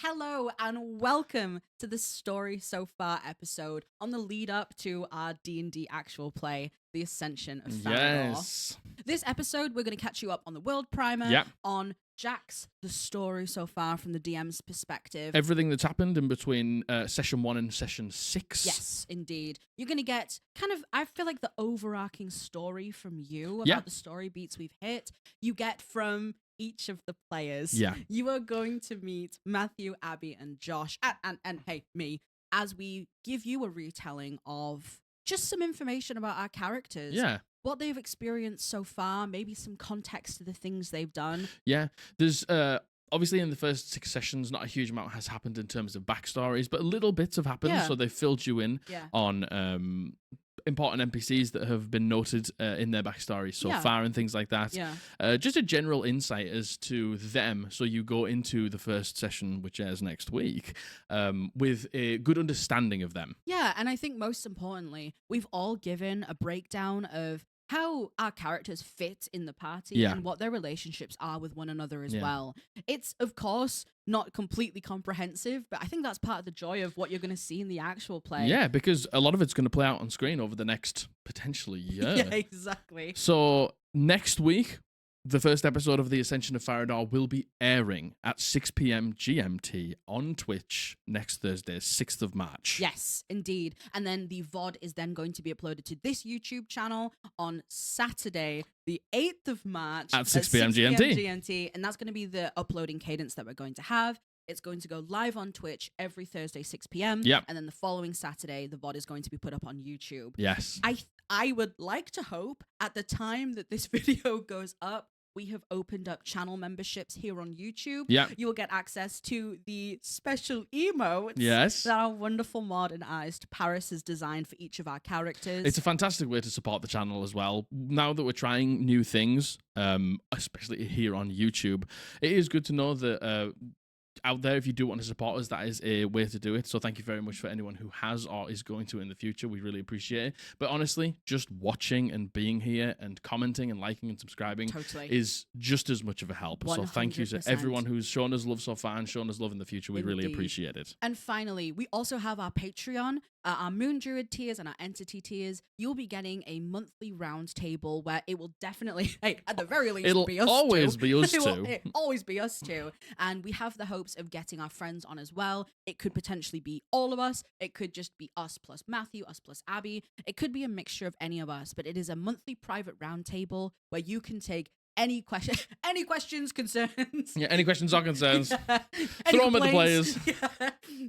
Hello and welcome to the Story So Far episode on the lead up to our D&D Actual play, The Ascension of Farrahdor. Yes. This episode, we're going to catch you up on the world primer, Yep. on Jack's the story so far from the DM's perspective. Everything that's happened in between session 1 and session 6. Yes, indeed. You're going to get kind of, I feel like, the overarching story from you about Yeah. the story beats we've hit. You get from each of the players. Yeah. You are going to meet Matthew, Abby, and Josh, and hey, me, as we give you a retelling of just some information about our characters. Yeah. What they've experienced so far, maybe some context to the things they've done. Yeah. There's obviously in the first 6 sessions, not a huge amount has happened in terms of backstories, but little bits have happened. Yeah. So they filled you in Yeah. on important NPCs that have been noted in their backstory so Yeah. far and things like that. Yeah. Just a general insight as to them. So you go into the first session, which airs next week, with a good understanding of them. Yeah, and I think most importantly, we've all given a breakdown of how our characters fit in the party Yeah. and what their relationships are with one another as Yeah. well. It's, of course, not completely comprehensive, but I think that's part of the joy of what you're going to see in the actual play. Yeah, because a lot of it's going to play out on screen over the next potentially year. Yeah, exactly. So next week, the first episode of The Ascension of Farrahdor will be airing at 6 p.m. GMT on Twitch next Thursday, 6th of March. Yes, indeed. And then the VOD is then going to be uploaded to this YouTube channel on Saturday, the 8th of March At 6 p.m. GMT. GMT. And that's going to be the uploading cadence that we're going to have. It's going to go live on Twitch every Thursday, 6 p.m. Yep. And then the following Saturday, the VOD is going to be put up on YouTube. Yes. I would like to hope at the time that this video goes up, we have opened up channel memberships here on YouTube. Yep. You will get access to the special emotes Yes. that our wonderful mod and Iced Paris has designed for each of our characters. It's a fantastic way to support the channel as well. Now that we're trying new things, especially here on YouTube, it is good to know that out there, if you do want to support us, that is a way to do it. So thank you very much for anyone who has or is going to in the future. We really appreciate it. But honestly, just watching and being here and commenting and liking and subscribing Totally. is just as much of a help. So thank you to 100%. everyone who's shown us love so far and shown us love in the future. We really Indeed. appreciate it. And finally, we also have our Patreon, our Moon Druid tiers and our Entity tiers. You'll be getting a monthly round table where it will definitely, hey, at the very least, It'll be us always two. be us It'll two. always be us two. And we have the hopes of getting our friends on as well. It could potentially be all of us. It could just be us plus Matthew, us plus Abby. It could be a mixture of any of us, but it is a monthly private round table where you can take any questions, concerns. Yeah, any questions or concerns? Yeah. Throw 'em at the complaints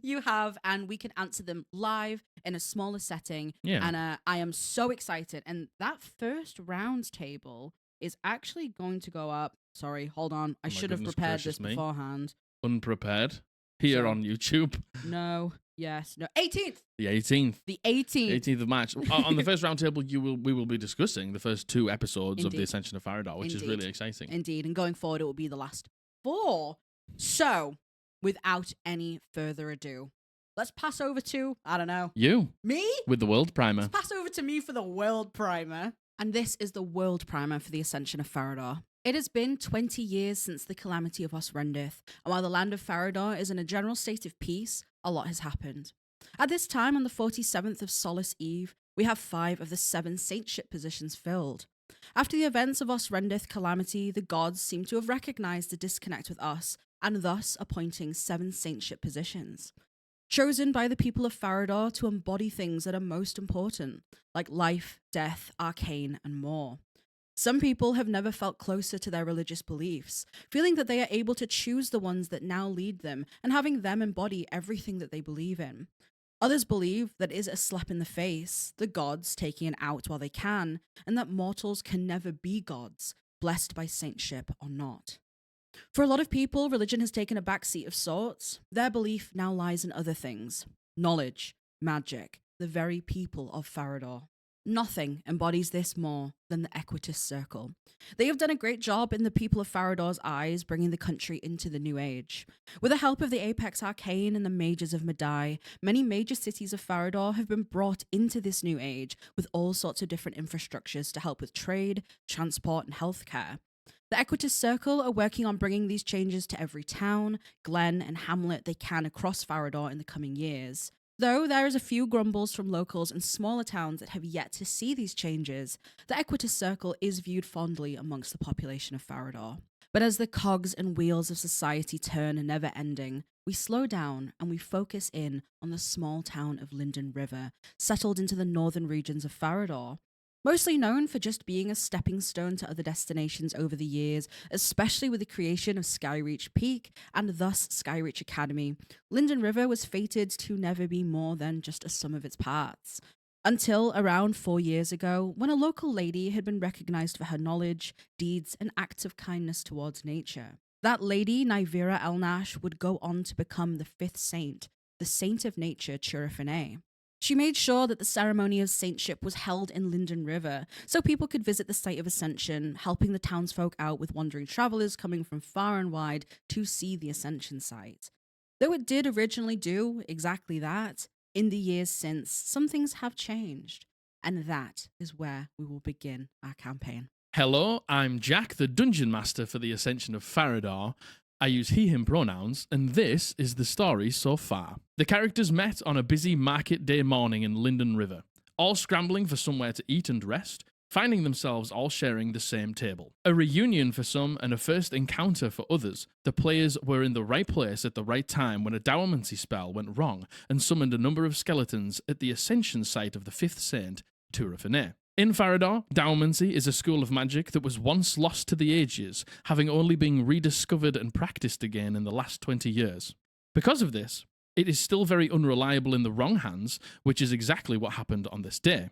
you have, and we can answer them live in a smaller setting. Yeah. And I am so excited. And that first round table is actually going to go up. Sorry, hold on. I Oh my should have goodness prepared this gracious me. beforehand. Unprepared here So- on YouTube. No. Yes. No. 18th. The 18th. The 18th. 18th of March. On the first roundtable, we will be discussing the first 2 episodes of Indeed. The Ascension of Farrahdor, which is Indeed. really exciting. Indeed. And going forward, it will be the last 4. So, without any further ado, let's pass over to, I don't know, You, me? with the World Primer. Let's pass over to me for the World Primer. And this is the World Primer for the Ascension of Farrahdor. It has been 20 years since the calamity of Osrendith, and while the land of Farrahdor is in a general state of peace, a lot has happened. At this time, on the 47th of Solace Eve, we have 5 of the 7 saintship positions filled. After the events of Osrendith calamity, the gods seem to have recognized the disconnect with us, and thus appointing 7 saintship positions. Chosen by the people of Farrahdor to embody things that are most important, like life, death, arcane, and more. Some people have never felt closer to their religious beliefs, feeling that they are able to choose the ones that now lead them and having them embody everything that they believe in. Others believe that it is a slap in the face, the gods taking it out while they can, and that mortals can never be gods, blessed by saintship or not. For a lot of people, religion has taken a backseat of sorts. Their belief now lies in other things: knowledge, magic, the very people of Farrahdor. Nothing embodies this more than the Equitus Circle. They have done a great job in the people of Farrahdor's eyes, bringing the country into the New Age. With the help of the Apex Arcane and the Mages of Madai, many major cities of Farrahdor have been brought into this New Age with all sorts of different infrastructures to help with trade, transport, and healthcare. The Equitas Circle are working on bringing these changes to every town, glen, and hamlet they can across Farrahdor in the coming years. Though there is a few grumbles from locals in smaller towns that have yet to see these changes, the Equitas Circle is viewed fondly amongst the population of Farrahdor. But as the cogs and wheels of society turn never ending, we slow down and we focus in on the small town of Linden River, settled into the northern regions of Farrahdor. Mostly known for just being a stepping stone to other destinations over the years, especially with the creation of Skyreach Peak and thus Skyreach Academy, Linden River was fated to never be more than just a sum of its parts. Until around 4 years ago, when a local lady had been recognized for her knowledge, deeds, and acts of kindness towards nature. That lady, Naivira Elnash, would go on to become the fifth saint, the saint of nature, Churafine. She made sure that the ceremony of saintship was held in Linden River, so people could visit the site of Ascension, helping the townsfolk out with wandering travelers coming from far and wide to see the Ascension site. Though it did originally do exactly that, in the years since, some things have changed, and that is where we will begin our campaign. Hello, I'm Jack, the Dungeon Master for the Ascension of Farrahdor. I use he, him pronouns, and this is the story so far. The characters met on a busy market day morning in Linden River, all scrambling for somewhere to eat and rest, finding themselves all sharing the same table. A reunion for some and a first encounter for others. The players were in the right place at the right time when a dowermancy spell went wrong and summoned a number of skeletons at the Ascension site of the fifth saint, Churafine. In Farrahdor, Dowermancy is a school of magic that was once lost to the ages, having only been rediscovered and practiced again in the last 20 years. Because of this, it is still very unreliable in the wrong hands, which is exactly what happened on this day.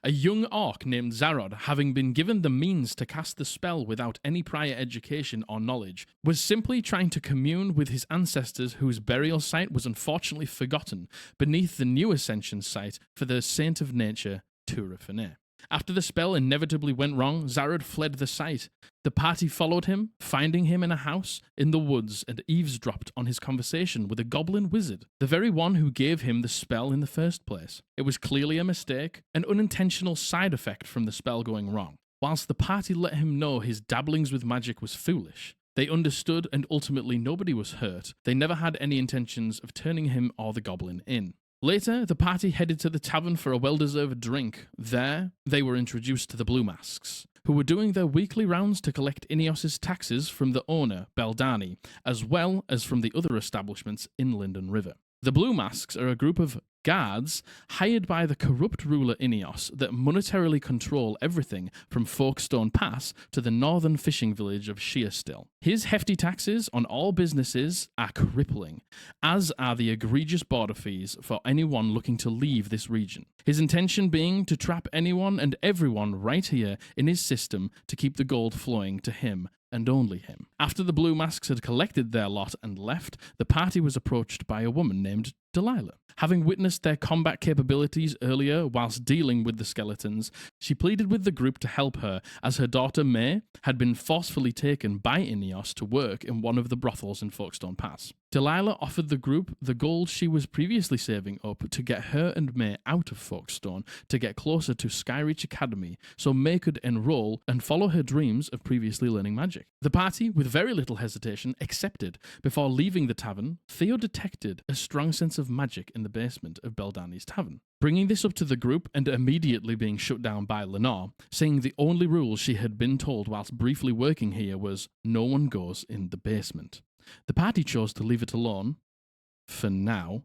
A young orc named Zarod, having been given the means to cast the spell without any prior education or knowledge, was simply trying to commune with his ancestors whose burial site was unfortunately forgotten beneath the new Ascension site for the Saint of Nature, Churafine. After the spell inevitably went wrong, Zarod fled the site. The party followed him, finding him in a house in the woods and eavesdropped on his conversation with a goblin wizard, the very one who gave him the spell in the first place. It was clearly a mistake, an unintentional side effect from the spell going wrong. Whilst the party let him know his dabblings with magic was foolish, they understood and ultimately nobody was hurt. They never had any intentions of turning him or the goblin in. Later, the party headed to the tavern for a well-deserved drink. There, they were introduced to the Blue Masks, who were doing their weekly rounds to collect Ineos's taxes from the owner, Beldani, as well as from the other establishments in Linden River. The Blue Masks are a group of guards hired by the corrupt ruler Ineos that monetarily control everything from Folkestone Pass to the northern fishing village of Sheerstill. His hefty taxes on all businesses are crippling, as are the egregious border fees for anyone looking to leave this region. His intention being to trap anyone and everyone right here in his system to keep the gold flowing to him and only him. After the Blue Masks had collected their lot and left, the party was approached by a woman named Delilah. Having witnessed their combat capabilities earlier whilst dealing with the skeletons, she pleaded with the group to help her, as her daughter May had been forcefully taken by Ineos to work in one of the brothels in Folkestone Pass. Delilah offered the group the gold she was previously saving up to get her and May out of Folkestone to get closer to Skyreach Academy so May could enroll and follow her dreams of previously learning magic. The party, with very little hesitation, accepted. Before leaving the tavern, Theo detected a strong sense of magic in the basement of Beldani's tavern. Bringing this up to the group and immediately being shut down by Lenore, saying the only rule she had been told whilst briefly working here was, no one goes in the basement. The party chose to leave it alone, for now,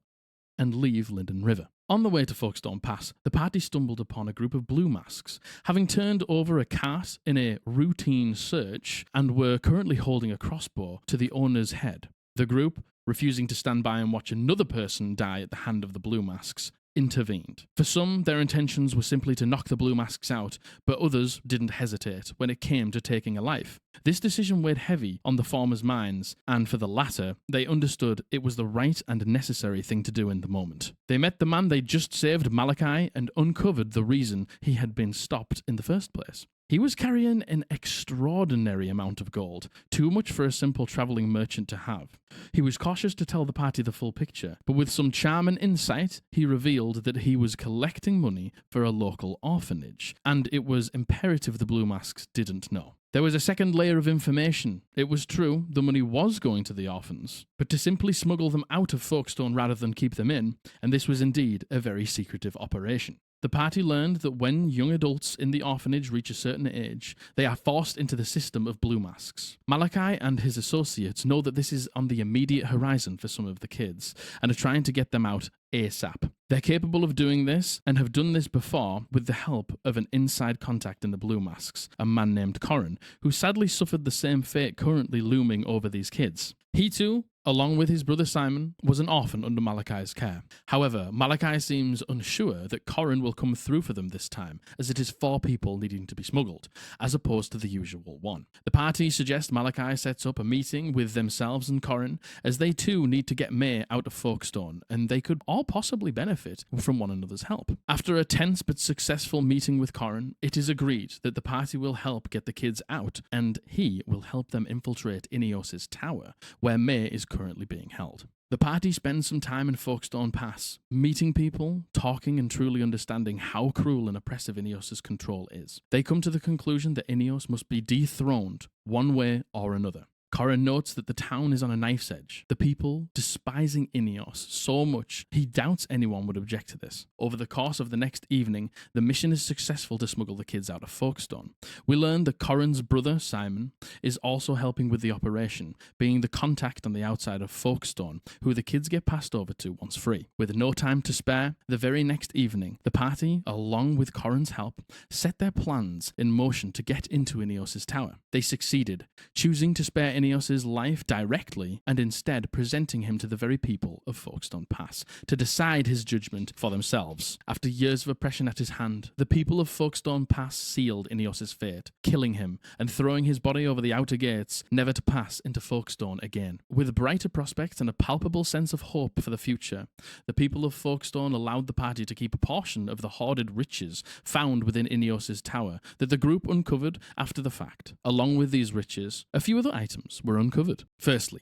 and leave Linden River. On the way to Folkestone Pass, the party stumbled upon a group of Blue Masks, having turned over a cart in a routine search and were currently holding a crossbow to the owner's head. The group, refusing to stand by and watch another person die at the hand of the Blue Masks, intervened. For some, their intentions were simply to knock the Blue Masks out, but others didn't hesitate when it came to taking a life. This decision weighed heavy on the former's minds, and for the latter, they understood it was the right and necessary thing to do in the moment. They met the man they'd just saved, Malachi, and uncovered the reason he had been stopped in the first place. He was carrying an extraordinary amount of gold, too much for a simple travelling merchant to have. He was cautious to tell the party the full picture, but with some charm and insight, he revealed that he was collecting money for a local orphanage, and it was imperative the Blue Masks didn't know. There was a second layer of information. It was true, the money was going to the orphans, but to simply smuggle them out of Folkestone rather than keep them in, and this was indeed a very secretive operation. The party learned that when young adults in the orphanage reach a certain age, they are forced into the system of blue masks. Malachi and his associates know that this is on the immediate horizon for some of the kids, and are trying to get them out ASAP. They're capable of doing this, and have done this before with the help of an inside contact in the blue masks, a man named Corin, who sadly suffered the same fate currently looming over these kids. He too, along with his brother Simon, was an orphan under Malachi's care. However, Malachi seems unsure that Corin will come through for them this time, as it is 4 people needing to be smuggled, as opposed to the usual 1. The party suggests Malachi sets up a meeting with themselves and Corin, as they too need to get May out of Folkestone, and they could all possibly benefit from one another's help. After a tense but successful meeting with Corin, it is agreed that the party will help get the kids out, and he will help them infiltrate Ineos' tower, where May is currently being held. The party spends some time in Folkestone Pass, meeting people, talking and truly understanding how cruel and oppressive Ineos' control is. They come to the conclusion that Ineos must be dethroned one way or another. Corin notes that the town is on a knife's edge, the people despising Ineos so much he doubts anyone would object to this. Over the course of the next evening, the mission is successful to smuggle the kids out of Folkestone. We learn that Corin's brother, Simon, is also helping with the operation, being the contact on the outside of Folkestone, who the kids get passed over to once free. With no time to spare, the very next evening, the party, along with Corin's help, set their plans in motion to get into Ineos' tower. They succeeded, choosing to spare Ineos' life directly and instead presenting him to the very people of Folkestone Pass to decide his judgment for themselves. After years of oppression at his hand, the people of Folkestone Pass sealed Ineos' fate, killing him and throwing his body over the outer gates, never to pass into Folkestone again. With brighter prospects and a palpable sense of hope for the future, the people of Folkestone allowed the party to keep a portion of the hoarded riches found within Ineos' tower that the group uncovered after the fact. Along with these riches, a few other items were uncovered. Firstly,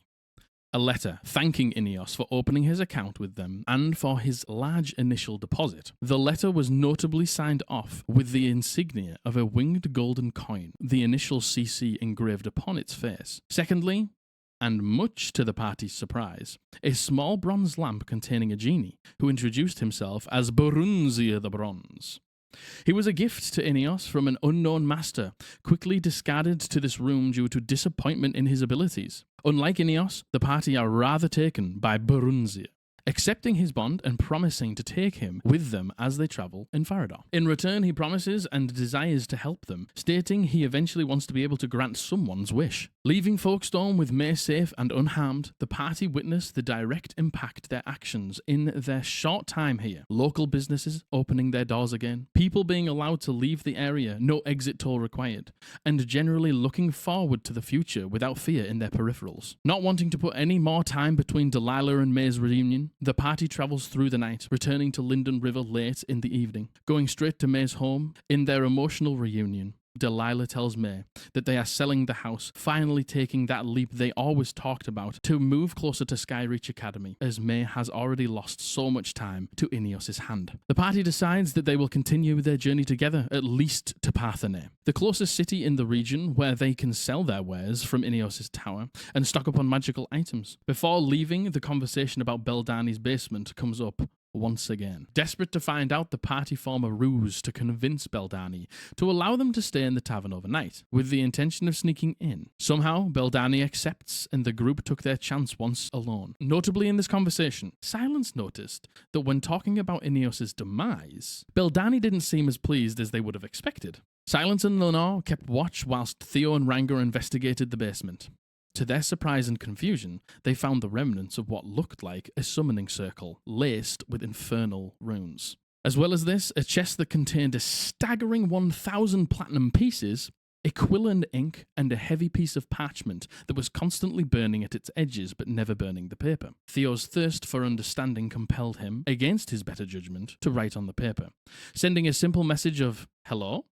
a letter thanking Ineos for opening his account with them and for his large initial deposit. The letter was notably signed off with the insignia of a winged golden coin, the initial CC engraved upon its face. Secondly, and much to the party's surprise, a small bronze lamp containing a genie, who introduced himself as Borunzia the Bronze. He was a gift to Ineos from an unknown master, quickly discarded to this room due to disappointment in his abilities. Unlike Ineos, the party are rather taken by Borunzia, accepting his bond and promising to take him with them as they travel in Farrahdor. In return, he promises and desires to help them, stating he eventually wants to be able to grant someone's wish. Leaving Folkestone with May safe and unharmed, the party witnessed the direct impact their actions in their short time here. Local businesses opening their doors again, people being allowed to leave the area, no exit toll required, and generally looking forward to the future without fear in their peripherals. Not wanting to put any more time between Delilah and May's reunion, the party travels through the night, returning to Linden River late in the evening. Going straight to May's home, in their emotional reunion, Delilah tells May that they are selling the house, finally taking that leap they always talked about to move closer to Skyreach Academy, as May has already lost so much time to Ineos' hand. The party decides that they will continue their journey together, at least to Parthenae, the closest city in the region where they can sell their wares from Ineos' tower and stock up on magical items. Before leaving, the conversation about Beldani's basement comes up once again. Desperate to find out, the party form a ruse to convince Beldani to allow them to stay in the tavern overnight, with the intention of sneaking in. Somehow, Beldani accepts, and the group took their chance once alone. Notably in this conversation, Silence noticed that when talking about Ineos' demise, Beldani didn't seem as pleased as they would have expected. Silence and Lenore kept watch whilst Theo and Ranga investigated the basement. To their surprise and confusion, they found the remnants of what looked like a summoning circle laced with infernal runes. As well as this, a chest that contained a staggering 1,000 platinum pieces, a quill and ink, and a heavy piece of parchment that was constantly burning at its edges but never burning the paper. Theo's thirst for understanding compelled him, against his better judgment, to write on the paper, sending a simple message of "Hello?"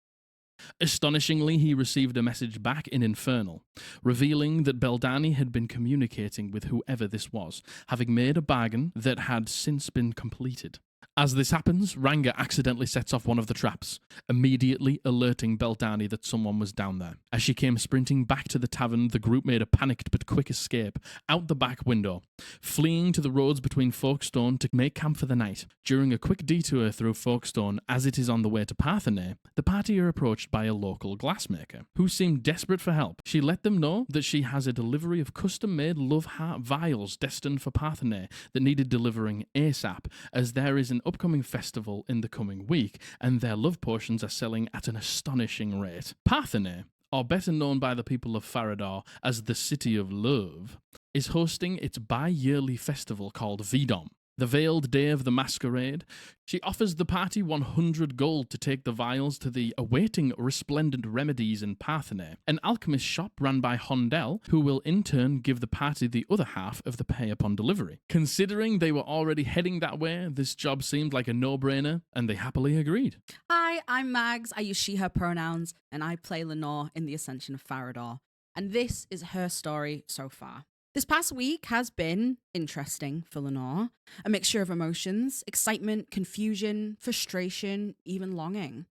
Astonishingly, he received a message back in Infernal, revealing that Beldani had been communicating with whoever this was, having made a bargain that had since been completed. As this happens, Ranga accidentally sets off one of the traps, immediately alerting Beldani that someone was down there. As she came sprinting back to the tavern, the group made a panicked but quick escape out the back window, fleeing to the roads between Folkestone to make camp for the night. During a quick detour through Folkestone, as it is on the way to Parthenay, the party are approached by a local glassmaker, who seemed desperate for help. She let them know that she has a delivery of custom-made love heart vials destined for Parthenay that needed delivering ASAP, as there is an upcoming festival in the coming week, and their love potions are selling at an astonishing rate. Parthenay, or better known by the people of Farrahdor as the City of Love, is hosting its bi-yearly festival called Vidom, the veiled day of the masquerade. She offers the party 100 gold to take the vials to the awaiting resplendent remedies in Parthenay, an alchemist shop run by Hondel, who will in turn give the party the other half of the pay upon delivery. Considering they were already heading that way, this job seemed like a no-brainer, and they happily agreed. Hi, I'm Mags. I use she, her pronouns, and I play Lenore in the Ascension of Farrahdor. And this is her story so far. This past week has been interesting for Lenore. A mixture of emotions, excitement, confusion, frustration, even longing.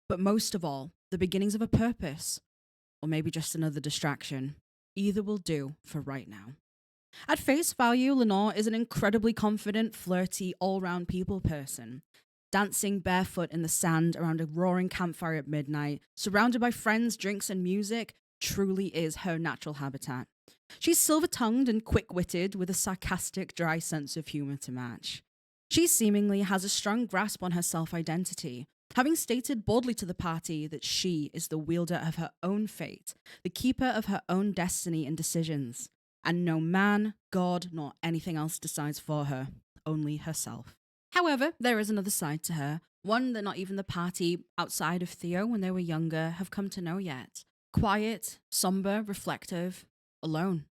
But most of all, the beginnings of a purpose. Or maybe just another distraction. Either will do for right now. At face value, Lenore is an incredibly confident, flirty, all-round people person. Dancing barefoot in the sand around a roaring campfire at midnight, surrounded by friends, drinks, and music, truly is her natural habitat. She's silver-tongued and quick-witted with a sarcastic, dry sense of humor to match. She seemingly has a strong grasp on her self-identity, having stated boldly to the party that she is the wielder of her own fate, the keeper of her own destiny and decisions, and no man, God, nor anything else decides for her, only herself. However, there is another side to her, one that not even the party outside of Theo when they were younger have come to know yet. Quiet, somber, reflective, alone.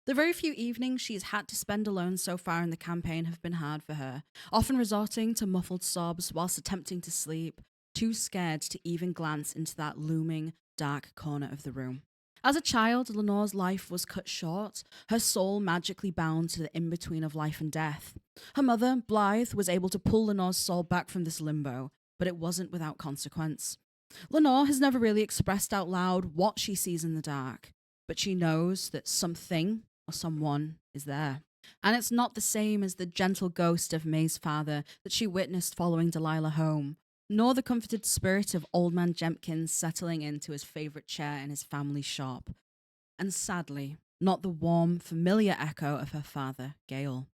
The very few evenings she has had to spend alone so far in the campaign have been hard for her, often resorting to muffled sobs whilst attempting to sleep, too scared to even glance into that looming, dark corner of the room. As a child, Lenore's life was cut short, her soul magically bound to the in-between of life and death. Her mother, Blythe, was able to pull Lenore's soul back from this limbo, but it wasn't without consequence. Lenore has never really expressed out loud what she sees in the dark, but she knows that something or someone is there. And it's not the same as the gentle ghost of May's father that she witnessed following Delilah home, nor the comforted spirit of Old Man Jempkins settling into his favourite chair in his family shop. And sadly, not the warm, familiar echo of her father, Gale.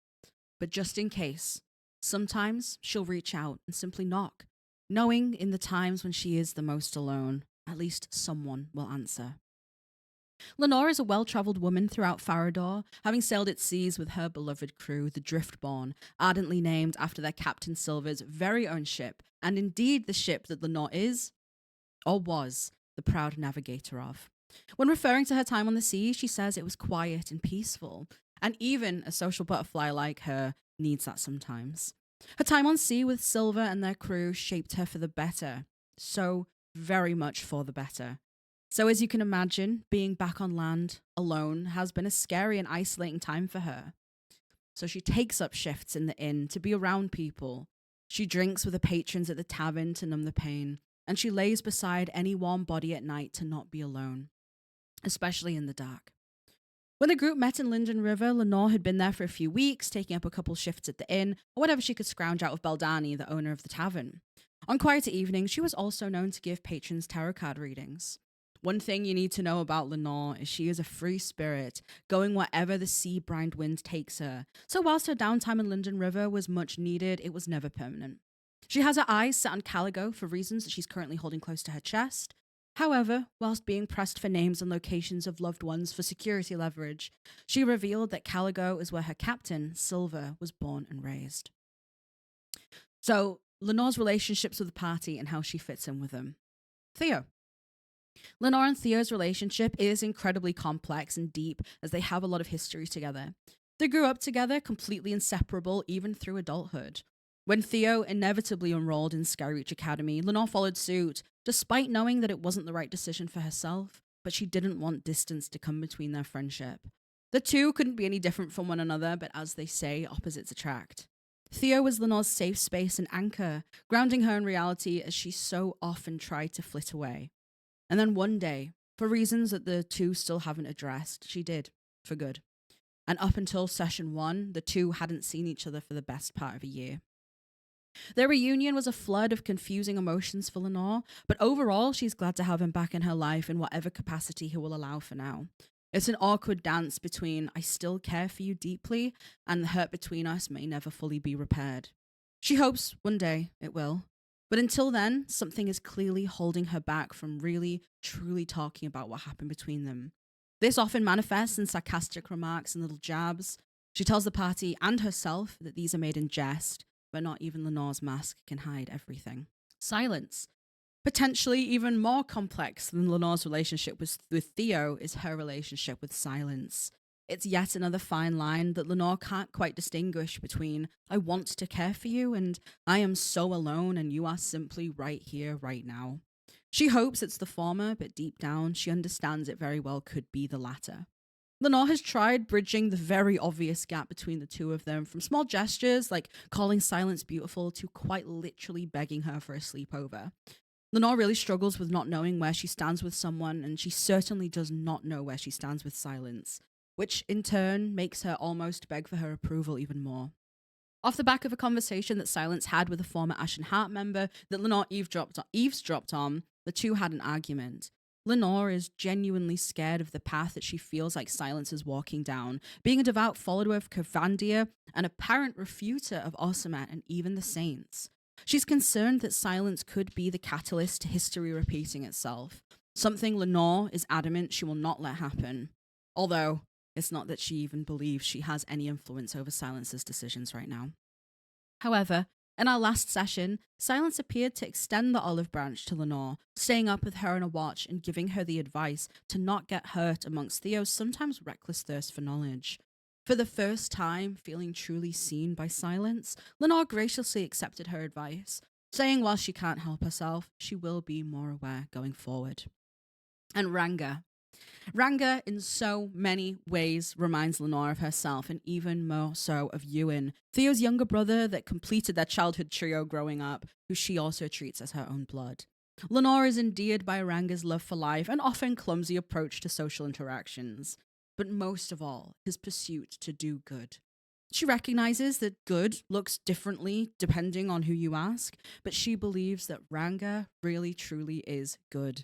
But just in case, sometimes she'll reach out and simply knock, knowing in the times when she is the most alone, at least someone will answer. Lenore is a well-travelled woman throughout Farrahdor, having sailed its seas with her beloved crew, the Driftborn, ardently named after their Captain Silver's very own ship, and indeed the ship that Lenore is, or was, the proud navigator of. When referring to her time on the sea, she says it was quiet and peaceful, and even a social butterfly like her needs that sometimes. Her time on sea with Silver and their crew shaped her for the better, so very much for the better. So as you can imagine, being back on land, alone, has been a scary and isolating time for her. So she takes up shifts in the inn to be around people. She drinks with the patrons at the tavern to numb the pain, and she lays beside any warm body at night to not be alone, especially in the dark. When the group met in Linden River, Lenore had been there for a few weeks, taking up a couple shifts at the inn, or whatever she could scrounge out of Beldani, the owner of the tavern. On quieter evenings, she was also known to give patrons tarot card readings. One thing you need to know about Lenore is she is a free spirit, going wherever the sea-brined wind takes her. So whilst her downtime in Linden River was much needed, it was never permanent. She has her eyes set on Caligo for reasons that she's currently holding close to her chest. However, whilst being pressed for names and locations of loved ones for security leverage, she revealed that Caligo is where her captain, Silver, was born and raised. So, Lenore's relationships with the party and how she fits in with them. Theo. Lenore and Theo's relationship is incredibly complex and deep as they have a lot of history together. They grew up together, completely inseparable, even through adulthood. When Theo inevitably enrolled in Skyreach Academy, Lenore followed suit, despite knowing that it wasn't the right decision for herself, but she didn't want distance to come between their friendship. The two couldn't be any different from one another, but as they say, opposites attract. Theo was Lenore's safe space and anchor, grounding her in reality as she so often tried to flit away. And then one day, for reasons that the two still haven't addressed, she did, for good. And up until session 1, the two hadn't seen each other for the best part of a year. Their reunion was a flood of confusing emotions for Lenore, but overall, she's glad to have him back in her life in whatever capacity he will allow for now. It's an awkward dance between I still care for you deeply and the hurt between us may never fully be repaired. She hopes one day it will. But until then, something is clearly holding her back from really, truly talking about what happened between them. This often manifests in sarcastic remarks and little jabs. She tells the party and herself that these are made in jest, but not even Lenore's mask can hide everything. Silence. Potentially even more complex than Lenore's relationship with Theo is her relationship with silence. It's yet another fine line that Lenore can't quite distinguish between I want to care for you and I am so alone and you are simply right here, right now. She hopes it's the former, but deep down she understands it very well could be the latter. Lenore has tried bridging the very obvious gap between the two of them, from small gestures like calling silence beautiful to quite literally begging her for a sleepover. Lenore really struggles with not knowing where she stands with someone, and she certainly does not know where she stands with silence, which in turn makes her almost beg for her approval even more. Off the back of a conversation that Silence had with a former Ashen Heart member that Lenore eavesdropped on, the two had an argument. Lenore is genuinely scared of the path that she feels like Silence is walking down, being a devout follower of Kervandia, an apparent refuter of Ossamet and even the Saints. She's concerned that Silence could be the catalyst to history repeating itself, something Lenore is adamant she will not let happen. Although, it's not that she even believes she has any influence over Silence's decisions right now. However, in our last session, Silence appeared to extend the olive branch to Lenore, staying up with her on a watch and giving her the advice to not get hurt amongst Theo's sometimes reckless thirst for knowledge. For the first time, feeling truly seen by Silence, Lenore graciously accepted her advice, saying while she can't help herself, she will be more aware going forward. And Ranga, in so many ways, reminds Lenore of herself, and even more so of Ewan, Theo's younger brother that completed their childhood trio growing up, who she also treats as her own blood. Lenore is endeared by Ranga's love for life and often clumsy approach to social interactions, but most of all, his pursuit to do good. She recognizes that good looks differently depending on who you ask, but she believes that Ranga really truly is good.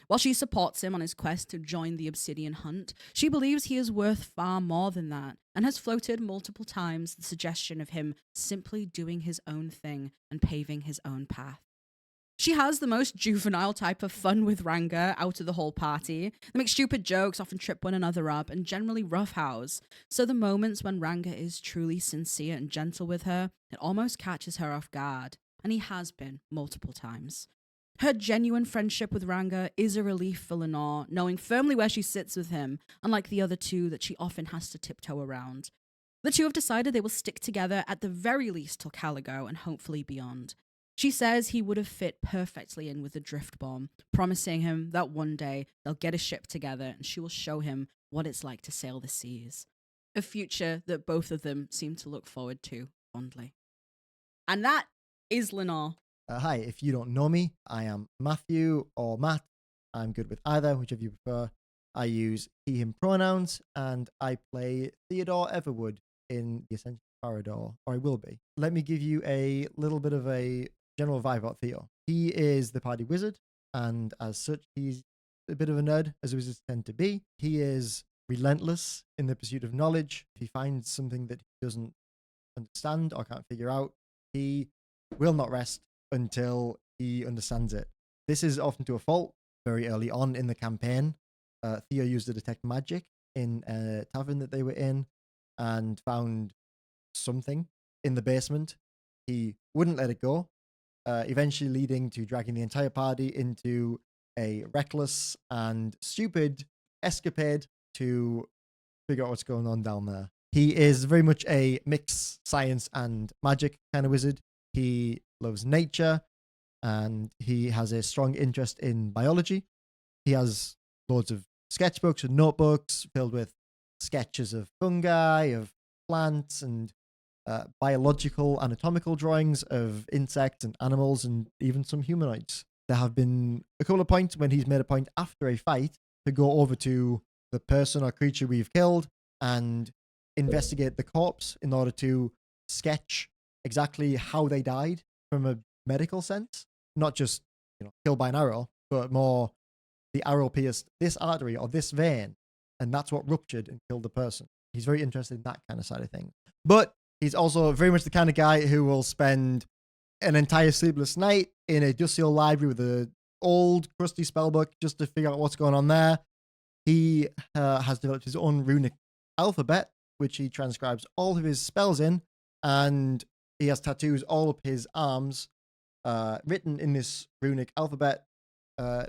While she supports him on his quest to join the Obsidian Hunt, she believes he is worth far more than that, and has floated multiple times the suggestion of him simply doing his own thing and paving his own path. She has the most juvenile type of fun with Ranga out of the whole party. They make stupid jokes, often trip one another up, and generally roughhouse. So the moments when Ranga is truly sincere and gentle with her, it almost catches her off guard, and he has been multiple times. Her genuine friendship with Ranga is a relief for Lenore, knowing firmly where she sits with him, unlike the other two that she often has to tiptoe around. The two have decided they will stick together at the very least till Caligo and hopefully beyond. She says he would have fit perfectly in with the drift bomb, promising him that one day they'll get a ship together and she will show him what it's like to sail the seas. A future that both of them seem to look forward to fondly. And that is Lenore. Hi, if you don't know me, I am Matthew or Matt. I'm good with either, whichever you prefer. I use he, him pronouns, and I play Theodore Everwood in the Ascension of Farrahdor, or I will be. Let me give you a little bit of a general vibe about Theo. He is the party wizard, and as such, he's a bit of a nerd, as wizards tend to be. He is relentless in the pursuit of knowledge. If he finds something that he doesn't understand or can't figure out, he will not rest until he understands it. This is often to a fault. Very early on in the campaign, Theo used to detect magic in a tavern that they were in and found something in the basement. He wouldn't let it go, eventually leading to dragging the entire party into a reckless and stupid escapade to figure out what's going on down there. He is very much a mixed science and magic kind of wizard. He loves nature, and he has a strong interest in biology. He has loads of sketchbooks and notebooks filled with sketches of fungi, of plants, and biological, anatomical drawings of insects and animals and even some humanoids. There have been a couple of points when he's made a point after a fight to go over to the person or creature we've killed and investigate the corpse in order to sketch exactly how they died from a medical sense, not just killed by an arrow, but more the arrow pierced this artery or this vein, and that's what ruptured and killed the person. He's very interested in that kind of side of things. But he's also very much the kind of guy who will spend an entire sleepless night in a dusty old library with an old, crusty spellbook just to figure out what's going on there. He has developed his own runic alphabet, which he transcribes all of his spells in, and he has tattoos all up his arms written in this runic alphabet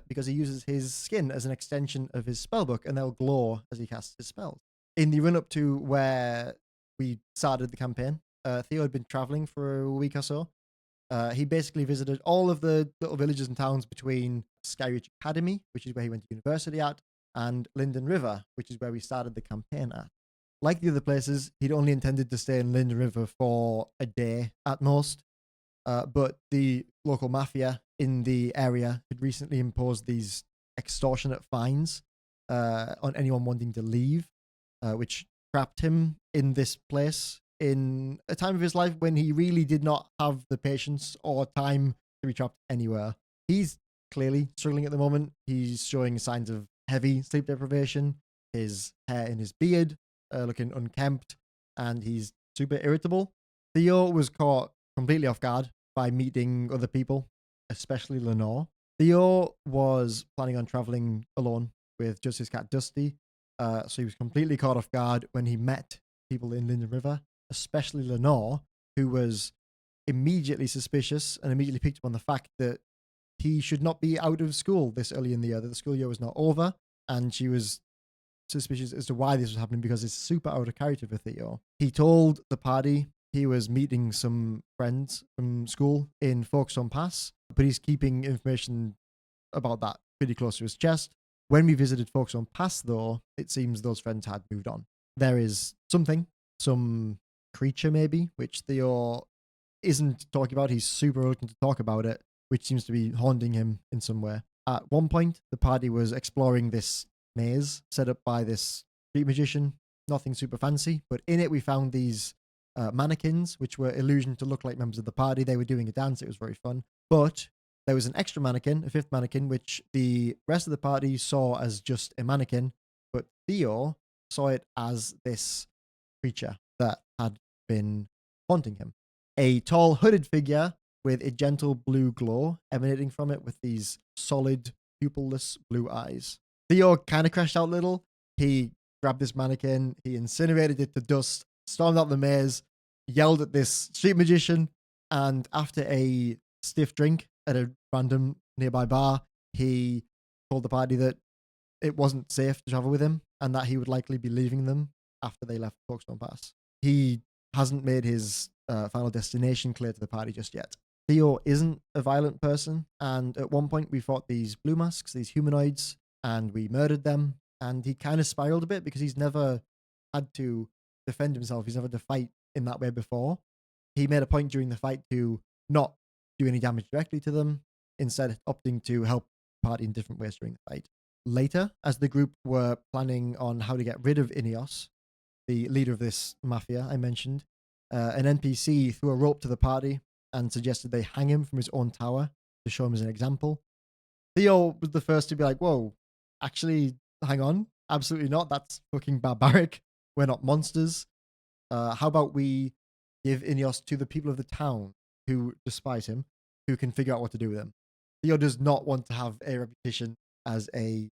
because he uses his skin as an extension of his spellbook, and they'll glow as he casts his spells. In the run-up to where we started the campaign, Theo had been traveling for a week or so. He basically visited all of the little villages and towns between Skyreach Academy, which is where he went to university at, and Linden River, which is where we started the campaign at. Like the other places, he'd only intended to stay in Linden River for a day at most, but the local mafia in the area had recently imposed these extortionate fines on anyone wanting to leave, which trapped him in this place in a time of his life when he really did not have the patience or time to be trapped anywhere. He's clearly struggling at the moment. He's showing signs of heavy sleep deprivation, his hair and his beard looking unkempt, and he's super irritable. Theo was caught completely off guard by meeting other people, especially Lenore. Theo was planning on traveling alone with just his cat Dusty, so he was completely caught off guard when he met people in Linden River, especially Lenore, who was immediately suspicious and immediately picked up on the fact that he should not be out of school this early in the year, that the school year was not over, and she was suspicious as to why this was happening because it's super out of character for Theo. He told the party he was meeting some friends from school in Folkestone Pass, but he's keeping information about that pretty close to his chest. When we visited Folkestone Pass, though, it seems those friends had moved on. There is some creature maybe, which Theo isn't talking about. He's super reluctant to talk about it, which seems to be haunting him in some way. At one point, the party was exploring this maze set up by this street magician. Nothing super fancy, but in it we found these mannequins, which were illusioned to look like members of the party. They were doing a dance. It was very fun. But there was an extra mannequin, a fifth mannequin, which the rest of the party saw as just a mannequin, but Theo saw it as this creature that had been haunting him. A tall hooded figure with a gentle blue glow emanating from it with these solid, pupilless blue eyes. Theo kind of crashed out a little. He grabbed this mannequin, he incinerated it to dust, stormed out the maze, yelled at this street magician, and after a stiff drink at a random nearby bar, he told the party that it wasn't safe to travel with him and that he would likely be leaving them after they left Folkestone Pass. He hasn't made his final destination clear to the party just yet. Theo isn't a violent person, and at one point we fought these blue masks, these humanoids, and we murdered them, and he kind of spiraled a bit because he's never had to defend himself. He's never had to fight in that way before. He made a point during the fight to not do any damage directly to them, instead opting to help the party in different ways during the fight. Later, as the group were planning on how to get rid of Ineos, the leader of this mafia I mentioned, an NPC threw a rope to the party and suggested they hang him from his own tower to show him as an example. Theo was the first to be like, whoa, actually, hang on. Absolutely not. That's fucking barbaric. We're not monsters. How about we give Ineos to the people of the town who despise him, who can figure out what to do with him. Theo does not want to have a reputation as a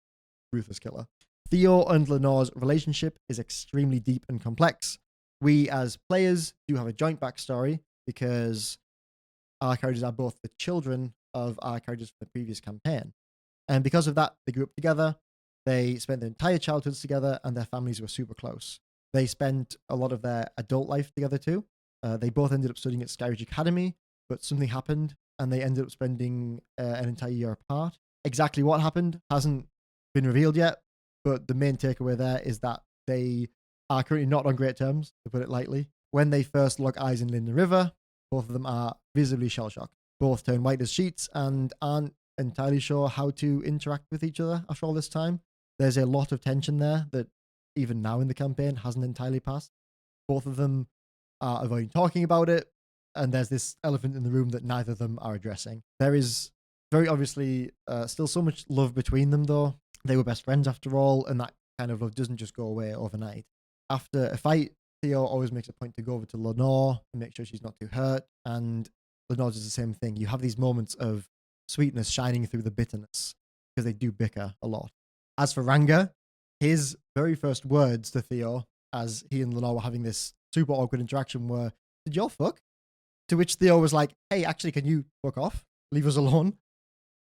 ruthless killer. Theo and Lenore's relationship is extremely deep and complex. We, as players, do have a joint backstory because our characters are both the children of our characters from the previous campaign. And because of that, they grew up together. They spent their entire childhoods together, and their families were super close. They spent a lot of their adult life together too. They both ended up studying at Skyreach Academy, but something happened, and they ended up spending an entire year apart. Exactly what happened hasn't been revealed yet, but the main takeaway there is that they are currently not on great terms, to put it lightly. When they first lock eyes in Linden River, both of them are visibly shell-shocked. Both turn white as sheets and aren't entirely sure how to interact with each other after all this time. There's a lot of tension there that even now in the campaign hasn't entirely passed. Both of them are avoiding talking about it, and there's this elephant in the room that neither of them are addressing. There is very obviously still so much love between them, though. They were best friends after all, and that kind of love doesn't just go away overnight. After a fight, Theo always makes a point to go over to Lenore and make sure she's not too hurt, and Lenore does the same thing. You have these moments of sweetness shining through the bitterness, because they do bicker a lot. As for Ranga, his very first words to Theo, as he and Lenore were having this super awkward interaction, were, "Did y'all fuck?" To which Theo was like, "Hey, actually, can you fuck off? Leave us alone."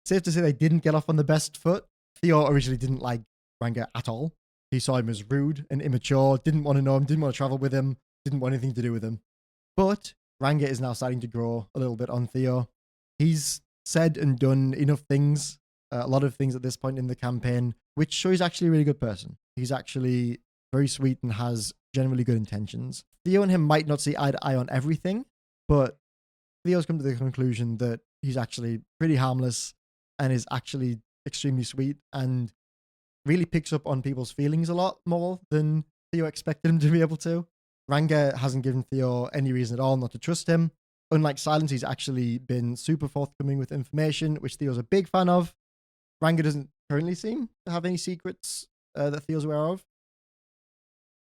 Safe to say they didn't get off on the best foot. Theo originally didn't like Ranga at all. He saw him as rude and immature, didn't want to know him, didn't want to travel with him, didn't want anything to do with him. But Ranga is now starting to grow a little bit on Theo. He's said and done enough things, a lot of things at this point in the campaign, which show he's actually a really good person. He's actually very sweet and has generally good intentions. Theo and him might not see eye to eye on everything, but Theo's come to the conclusion that he's actually pretty harmless and is actually extremely sweet and really picks up on people's feelings a lot more than Theo expected him to be able to. Ranga hasn't given Theo any reason at all not to trust him. Unlike Silence, he's actually been super forthcoming with information, which Theo's a big fan of. Ranga doesn't currently seem to have any secrets that Theo's aware of.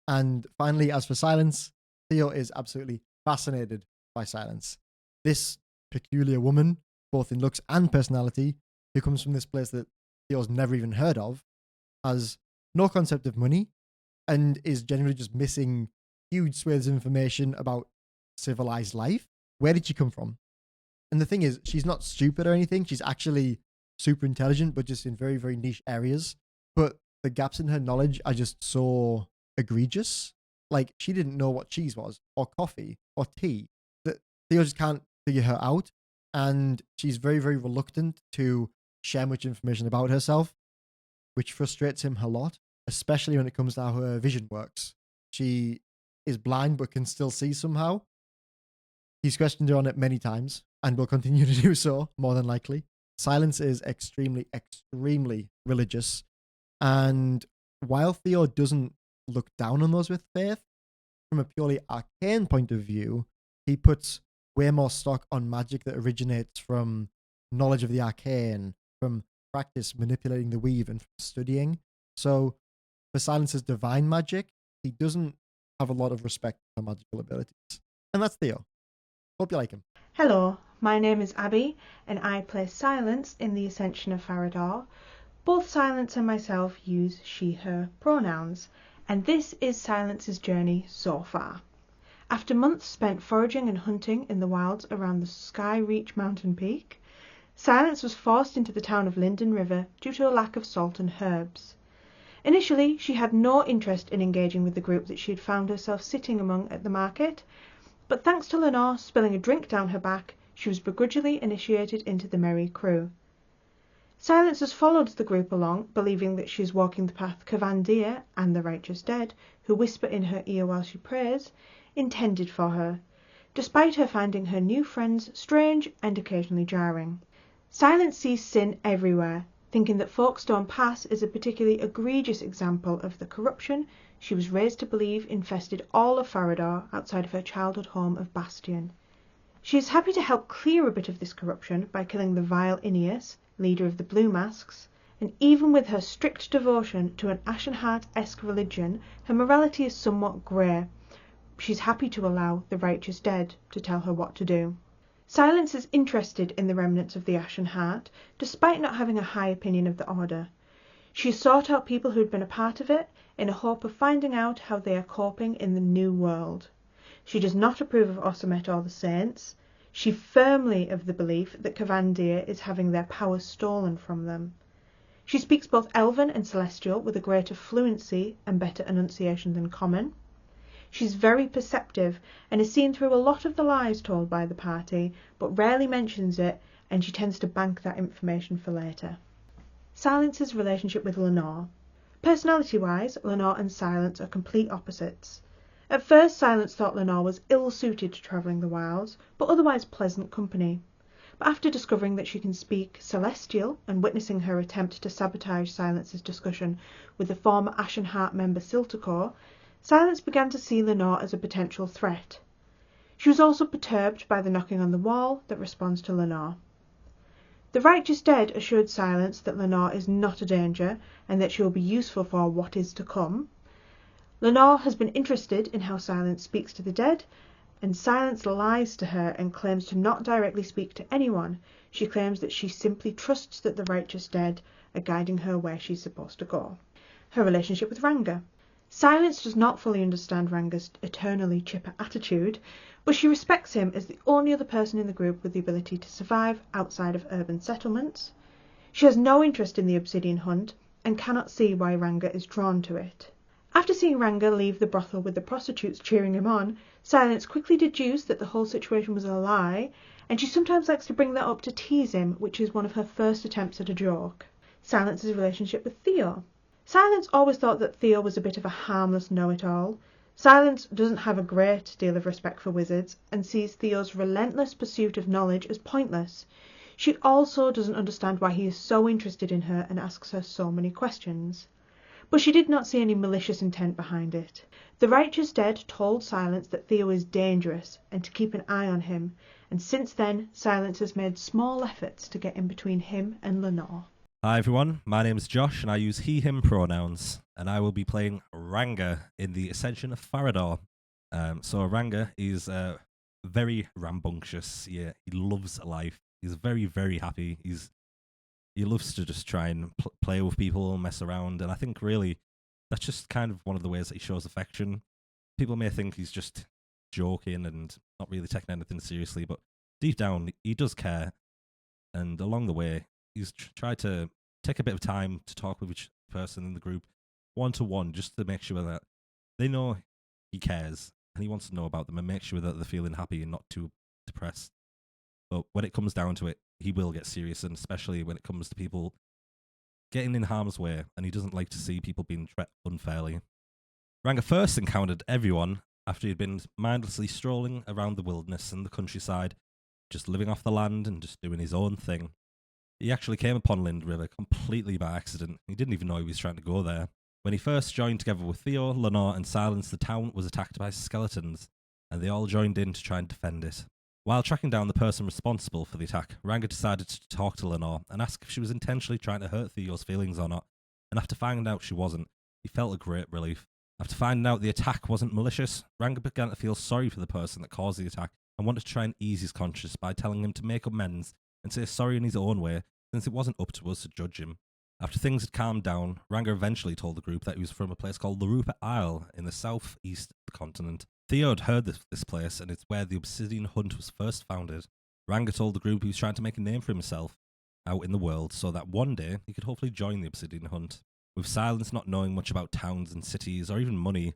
And finally, as for Silence, Theo is absolutely fascinated by Silence. This peculiar woman, both in looks and personality, who comes from this place that Theo's never even heard of, has no concept of money, and is generally just missing huge swathes of information about civilized life. Where did she come from? And the thing is, she's not stupid or anything. She's actually super intelligent, but just in very, very niche areas. But the gaps in her knowledge are just so egregious. Like, she didn't know what cheese was, or coffee, or tea. That Theo just can't figure her out. And she's very, very reluctant to share much information about herself, which frustrates him a lot, especially when it comes to how her vision works. She is blind but can still see somehow. He's questioned her on it many times and will continue to do so, more than likely. Silence is extremely, extremely religious. And while Theo doesn't look down on those with faith, from a purely arcane point of view, he puts way more stock on magic that originates from knowledge of the arcane, from practice manipulating the weave, and from studying. So for Silence's divine magic, he doesn't have a lot of respect for magical abilities. And that's Theo. Hope you like him. Hello, my name is Abby, and I play Silence in the Ascension of Farrahdor. Both Silence and myself use she/her pronouns, and this is Silence's journey so far. After months spent foraging and hunting in the wilds around the Sky Reach mountain peak, Silence was forced into the town of Linden River due to a lack of salt and herbs. Initially, she had no interest in engaging with the group that she had found herself sitting among at the market, but thanks to Lenore spilling a drink down her back, she was begrudgingly initiated into the merry crew. Silence has followed the group along, believing that she is walking the path Cavandir and the righteous dead, who whisper in her ear while she prays, intended for her, despite her finding her new friends strange and occasionally jarring. Silence sees sin everywhere, thinking that Folkestone Pass is a particularly egregious example of the corruption she was raised to believe infested all of Farrahdor outside of her childhood home of Bastion. She is happy to help clear a bit of this corruption by killing the vile Aeneas, leader of the Blue Masks, and even with her strict devotion to an Ashenheart-esque religion, her morality is somewhat grey. She's happy to allow the righteous dead to tell her what to do. Silence is interested in the remnants of the Ashen Heart, despite not having a high opinion of the Order. She has sought out people who had been a part of it in a hope of finding out how they are coping in the new world. She does not approve of Ossamet or the Saints. She firmly of the belief that Cavandir is having their power stolen from them. She speaks both Elven and Celestial with a greater fluency and better enunciation than Common. She's very perceptive and is seen through a lot of the lies told by the party, but rarely mentions it, and she tends to bank that information for later. Silence's relationship with Lenore. Personality-wise, Lenore and Silence are complete opposites. At first, Silence thought Lenore was ill-suited to travelling the wilds, but otherwise pleasant company. But after discovering that she can speak Celestial and witnessing her attempt to sabotage Silence's discussion with the former Ashenheart member Siltercore, Silence began to see Lenore as a potential threat. She was also perturbed by the knocking on the wall that responds to Lenore. The Righteous Dead assured Silence that Lenore is not a danger and that she will be useful for what is to come. Lenore has been interested in how Silence speaks to the dead, and Silence lies to her and claims to not directly speak to anyone. She claims that she simply trusts that the Righteous Dead are guiding her where she's supposed to go. Her relationship with Ranga. Silence does not fully understand Ranga's eternally chipper attitude, but she respects him as the only other person in the group with the ability to survive outside of urban settlements. She has no interest in the obsidian hunt and cannot see why Ranga is drawn to it. After seeing Ranga leave the brothel with the prostitutes cheering him on, Silence quickly deduced that the whole situation was a lie, and she sometimes likes to bring that up to tease him, which is one of her first attempts at a joke. Silence's relationship with Theo. Silence always thought that Theo was a bit of a harmless know-it-all. Silence doesn't have a great deal of respect for wizards and sees Theo's relentless pursuit of knowledge as pointless. She also doesn't understand why he is so interested in her and asks her so many questions. But she did not see any malicious intent behind it. The Righteous Dead told Silence that Theo is dangerous and to keep an eye on him, and since then Silence has made small efforts to get in between him and Lenore. Hi everyone, my name is Josh and I use he/him pronouns, and I will be playing Ranga in the Ascension of Farrahdor. So Ranga is very rambunctious. Yeah, he loves life. He's very, very happy. He loves to just try and play with people, mess around, and I think really that's just kind of one of the ways that he shows affection. People may think he's just joking and not really taking anything seriously, but deep down he does care, and along the way he's tried to take a bit of time to talk with each person in the group one-to-one, just to make sure that they know he cares and he wants to know about them and make sure that they're feeling happy and not too depressed. But when it comes down to it, he will get serious, and especially when it comes to people getting in harm's way, and he doesn't like to see people being treated unfairly. Ranga first encountered everyone after he'd been mindlessly strolling around the wilderness and the countryside, just living off the land and just doing his own thing. He actually came upon Lind River completely by accident. He didn't even know he was trying to go there. When he first joined together with Theo, Lenore and Silence, the town was attacked by skeletons, and they all joined in to try and defend it. While tracking down the person responsible for the attack, Ranga decided to talk to Lenore and ask if she was intentionally trying to hurt Theo's feelings or not, and after finding out she wasn't, he felt a great relief. After finding out the attack wasn't malicious, Ranga began to feel sorry for the person that caused the attack and wanted to try and ease his conscience by telling him to make amends and say sorry in his own way, since it wasn't up to us to judge him. After things had calmed down, Ranga eventually told the group that he was from a place called the Rupert Isle in the southeast of the continent. Theo had heard this place, and it's where the obsidian hunt was first founded. Ranga told the group he was trying to make a name for himself out in the world so that one day he could hopefully join the obsidian hunt. With Silence not knowing much about towns and cities or even money,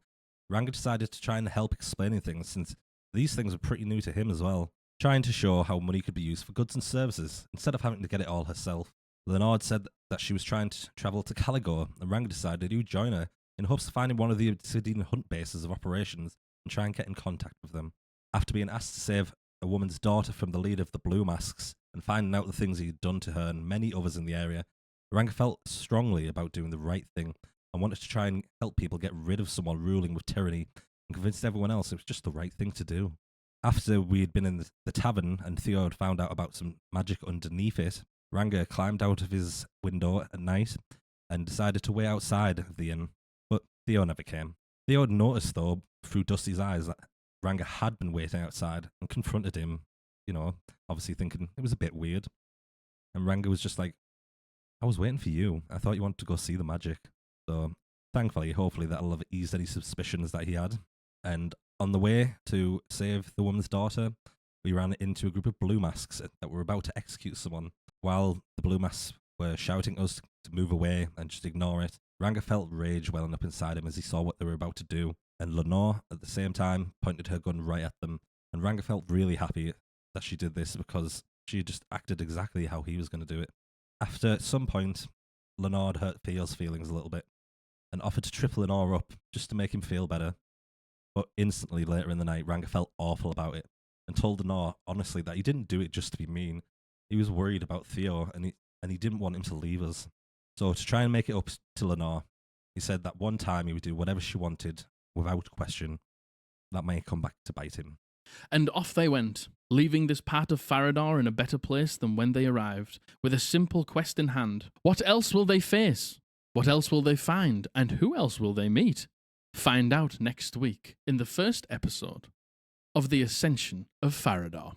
Ranga decided to try and help explaining things, since these things were pretty new to him as well, trying to show how money could be used for goods and services instead of having to get it all herself. Lenore said that she was trying to travel to Caligor, and Ranga decided he would join her in hopes of finding one of the obsidian hunt bases of operations and try and get in contact with them. After being asked to save a woman's daughter from the leader of the Blue Masks and finding out the things he'd done to her and many others in the area, Ranga felt strongly about doing the right thing and wanted to try and help people get rid of someone ruling with tyranny, and convinced everyone else it was just the right thing to do. After we had been in the tavern and Theo had found out about some magic underneath it, Ranga climbed out of his window at night and decided to wait outside of the inn, but Theo never came. Theo had noticed, though, through Dusty's eyes, that Ranga had been waiting outside and confronted him, obviously thinking it was a bit weird. And Ranga was just like, I was waiting for you. I thought you wanted to go see the magic. So thankfully, hopefully that'll have eased any suspicions that he had. And on the way to save the woman's daughter, we ran into a group of Blue Masks that were about to execute someone. While the Blue Masks were shouting at us to move away and just ignore it, Ranga felt rage welling up inside him as he saw what they were about to do, and Lenore, at the same time, pointed her gun right at them, and Ranga felt really happy that she did this because she just acted exactly how he was going to do it. After some point, Lenore hurt Theo's feelings a little bit, and offered to trip Lenore up just to make him feel better. But instantly later in the night, Ranga felt awful about it and told Lenore honestly that he didn't do it just to be mean. He was worried about Theo and he didn't want him to leave us. So to try and make it up to Lenore, he said that one time he would do whatever she wanted without question. That may come back to bite him. And off they went, leaving this part of Farrahdor in a better place than when they arrived, with a simple quest in hand. What else will they face? What else will they find? And who else will they meet? Find out next week in the first episode of The Ascension of Farrahdor.